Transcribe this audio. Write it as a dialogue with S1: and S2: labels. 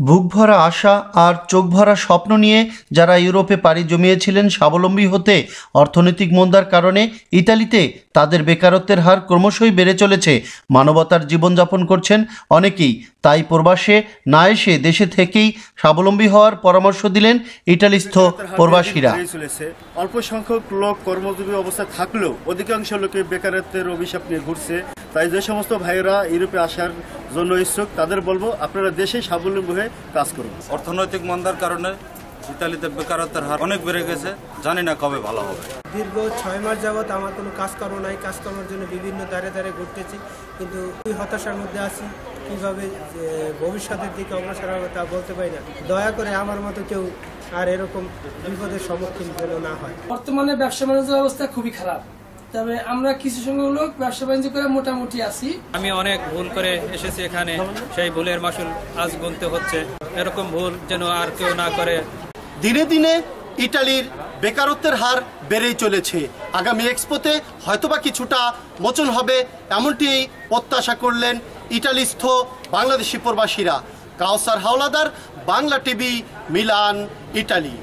S1: বুকভরা আশা আর চোখভরা স্বপ্ন নিয়ে যারা ইউরোপে পাড়ি জমিয়েছিলেন স্বাবলম্বী হতে, অর্থনৈতিক মন্দার কারণে ইতালিতে তাদের বেকারত্বের হার ক্রমশই বেড়ে চলেছে। মানবতার জীবনযাপন করছেন অনেকেই, তাই প্রবাসে না এসে দেশে থেকেই স্বাবলম্বী হওয়ার পরামর্শ দিলেন ইটালিস্থ প্রবাসীরা।
S2: অল্প সংখ্যক লোক কর্মজীবী অবস্থায় থাকলেও অধিকাংশ লোকে বেকারত্বের অভিশাপ নিয়ে ঘুরছে। তাই যে সমস্ত ভাইয়েরা ইউরোপে আসার জন্য ইচ্ছুক তাদের বলবো, আপনারা দেশে স্বাবলম্বী হয়ে কাজ করুন।
S3: অর্থনৈতিক মন্দার কারণে ইতালিতে বেকারত্বের হার অনেক বেড়ে গেছে, জানি না কবে ভালো হবে।
S4: দীর্ঘ 6 মাস যাবৎ আমার কোনো কাজকর্ম নাই, কাজকর্মের জন্য বিভিন্ন দ্বারে দ্বারে ঘুরতেছি, কিন্তু এই হতাশার মধ্যে আছি। কীভাবে ভবিষ্যতের দিকে অগ্রসর হবে তা বলতে পারি না। দয়া করে আমার মতো কেউ আর এরকম বিপদের সম্মুখীন যেন না হয়।
S5: বর্তমানে ব্যবসা বাণিজ্যের অবস্থা খুবই খারাপ, তবে আমরা কিছু সংখ্যক লোক ব্যবসা বাণিজ্য করে মোটামুটি আছি।
S6: আমি অনেক ভুল করে এসেছি এখানে, সেই ভুলের মাসুল আজ গুনতে হচ্ছে। এরকম ভুল যেন আর কেউ না করে।
S1: দিনে দিনে ইটালির বেকারত্বের হার বেড়েই চলেছে। আগামী এক্সপোতে হয়তোবা কিছুটা মোচন হবে, এমনটি প্রত্যাশা করলেন ইটালিস্থ বাংলাদেশি প্রবাসীরা। Kawsar Howladar, Bangla TV, Milan, Italy.